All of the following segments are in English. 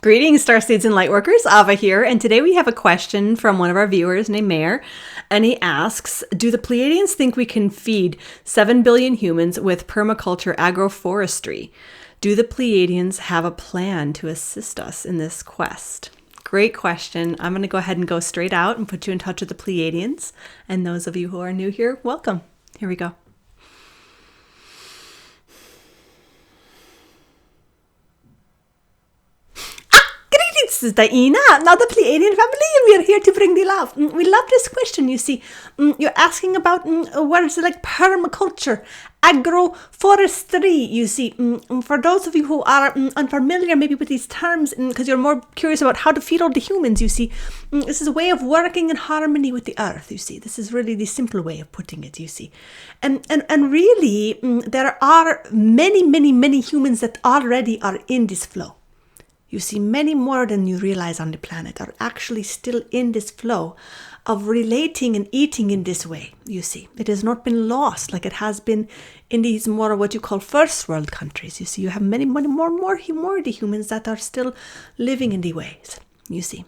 Greetings, Starseeds and Lightworkers. Ava here, and today we have a question from one of our viewers named Mayor, and he asks, do the Pleiadians think we can feed 7 billion humans with permaculture agroforestry? Do the Pleiadians have a plan to assist us in this quest? Great question. I'm going to go ahead and go straight out and put you in touch with the Pleiadians, and those of you who are new here, welcome. Here we go. This is DiYeena, not the Pleiadian family, and we are here to bring the love. We love this question, you see. You're asking about what is it like permaculture, agroforestry, you see. For those of you who are unfamiliar maybe with these terms, because you're more curious about how to feed all the humans, you see. This is a way of working in harmony with the earth, you see. This is really the simple way of putting it, you see. And really, there are many humans that already are in this flow. You see, many more than you realize on the planet are actually still in this flow of relating and eating in this way, you see. It has not been lost like it has been in these more what you call first world countries. You see, you have many more the humans that are still living in the ways, you see.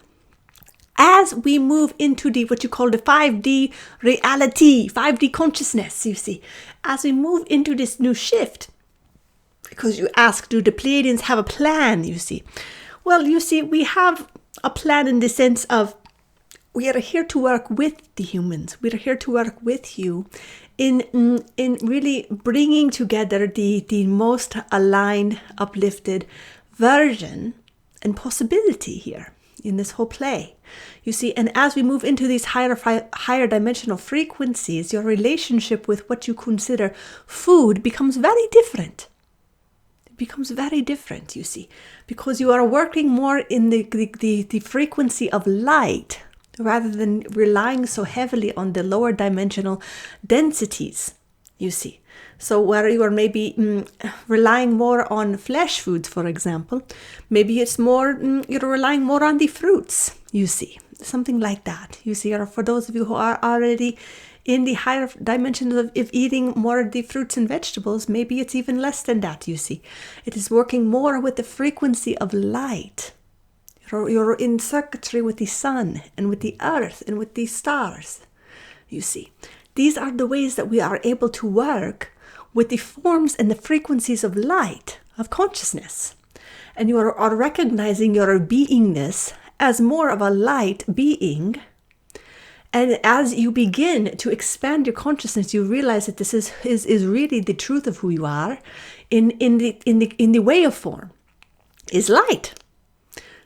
As we move into the what you call the 5D reality, 5D consciousness, you see, as we move into this new shift, because you ask, do the Pleiadians have a plan, you see? Well, you see, we have a plan in the sense of we are here to work with the humans. We are here to work with you in really bringing together the most aligned, uplifted version and possibility here in this whole play. You see, and as we move into these higher dimensional frequencies, your relationship with what you consider food becomes very different. Becomes very different, you see, because you are working more in the frequency of light rather than relying so heavily on the lower dimensional densities, you see. So where you are maybe relying more on flesh foods, for example, maybe it's more, you're relying more on the fruits, you see, something like that, you see. Or for those of you who are already in the higher dimensions of eating more of the fruits and vegetables, maybe it's even less than that, you see. It is working more with the frequency of light. You're in circuitry with the sun and with the earth and with the stars, you see. These are the ways that we are able to work with the forms and the frequencies of light, of consciousness. And you are recognizing your beingness as more of a light being. And as you begin to expand your consciousness, you realize that this is really the truth of who you are in the way of form is light.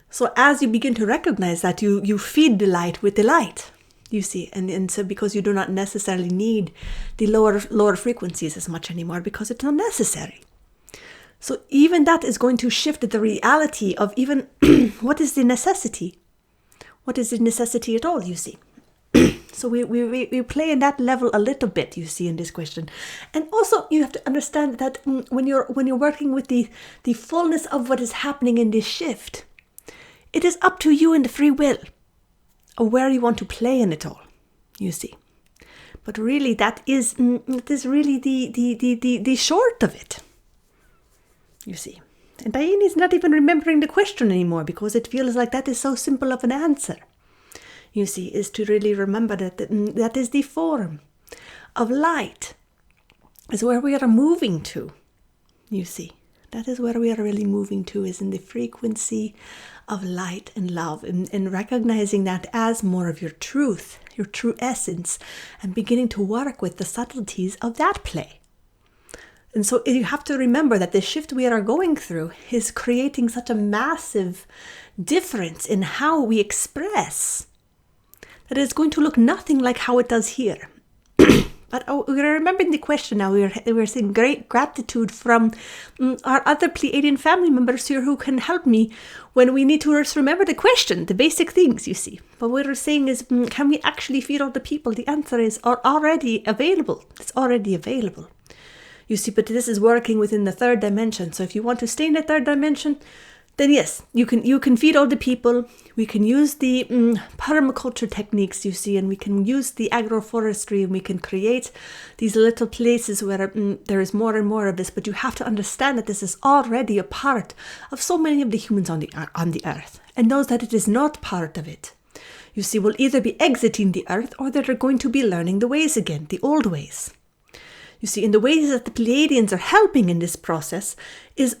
So as you begin to recognize that, you feed the light with the light, you see, and so because you do not necessarily need the lower frequencies as much anymore because it's not necessary. So even that is going to shift the reality of even what is the necessity? What is the necessity at all, you see? So we play in that level a little bit, you see, in this question. And also you have to understand that when you're working with the fullness of what is happening in this shift, it is up to you and the free will of where you want to play in it all, you see. But really that is really the short of it, you see. And DiYeena is not even remembering the question anymore because it feels like that is so simple of an answer. You see, is to really remember that that is the form of light, is where we are moving to, you see. That is where we are really moving to, is in the frequency of light and love, and recognizing that as more of your truth, your true essence, and beginning to work with the subtleties of that play. And so you have to remember that the shift we are going through is creating such a massive difference in how we express that it's going to look nothing like how it does here. But we're remembering the question now. We're seeing great gratitude from our other Pleiadian family members here who can help me when we need to just remember the question, the basic things, you see. But what we're saying is, can we actually feed all the people? The answer is already available. It's already available. You see, but this is working within the third dimension. So if you want to stay in the third dimension, then yes, you can feed all the people. We can use the permaculture techniques, you see, and we can use the agroforestry, and we can create these little places where there is more and more of this. But you have to understand that this is already a part of so many of the humans on the earth, and those that it is not part of it, you see, will either be exiting the earth or that are going to be learning the ways again, the old ways. You see, in the ways that the Pleiadians are helping in this process is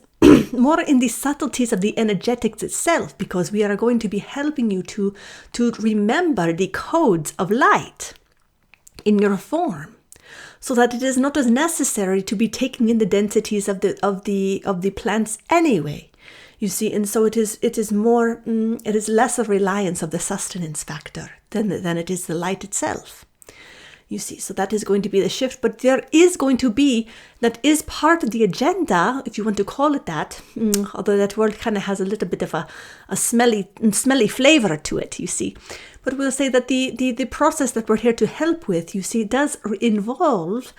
more in the subtleties of the energetics itself, because we are going to be helping you to remember the codes of light in your form, so that it is not as necessary to be taking in the densities of the plants anyway. You see, and so it is more it is less a reliance of the sustenance factor than it is the light itself. You see, so that is going to be the shift, but there is going to be, that is part of the agenda, if you want to call it that, although that word kind of has a little bit of a smelly flavor to it, you see. But we'll say that the process that we're here to help with, you see, does involve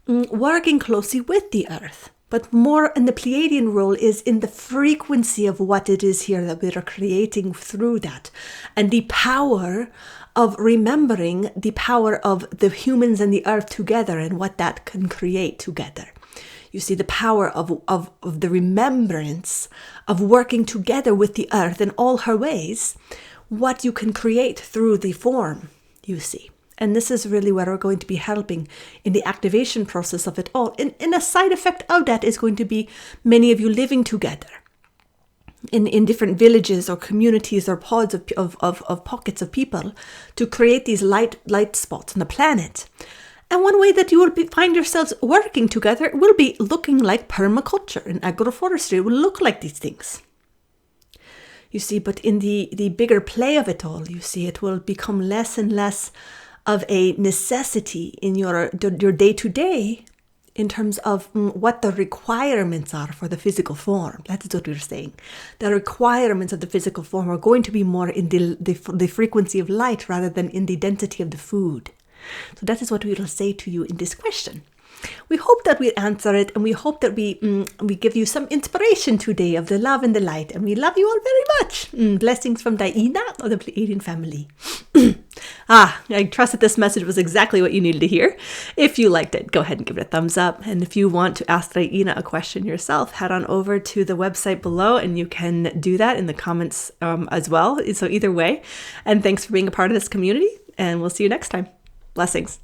working closely with the earth. But more in the Pleiadian role is in the frequency of what it is here that we are creating through that, and the power of remembering the power of the humans and the earth together and what that can create together. You see, the power of the remembrance of working together with the earth in all her ways, what you can create through the form, you see. And this is really where we're going to be helping in the activation process of it all. And a side effect of that is going to be many of you living together in different villages or communities or pods of pockets of people to create these light spots on the planet. And one way that you will find yourselves working together will be looking like permaculture and agroforestry. It will look like these things. You see, but in the bigger play of it all, you see, it will become less and less of a necessity in your day-to-day in terms of what the requirements are for the physical form. That is what we're saying. The requirements of the physical form are going to be more in the frequency of light rather than in the density of the food. So that is what we will say to you in this question. We hope that we answer it, and we hope that we give you some inspiration today of the love and the light, and we love you all very much. Blessings from DiYeena of the Pleiadian Family. I trust that this message was exactly what you needed to hear. If you liked it, go ahead and give it a thumbs up. And if you want to ask DiYeena a question yourself, head on over to the website below, and you can do that in the comments as well. So either way, and thanks for being a part of this community, and we'll see you next time. Blessings.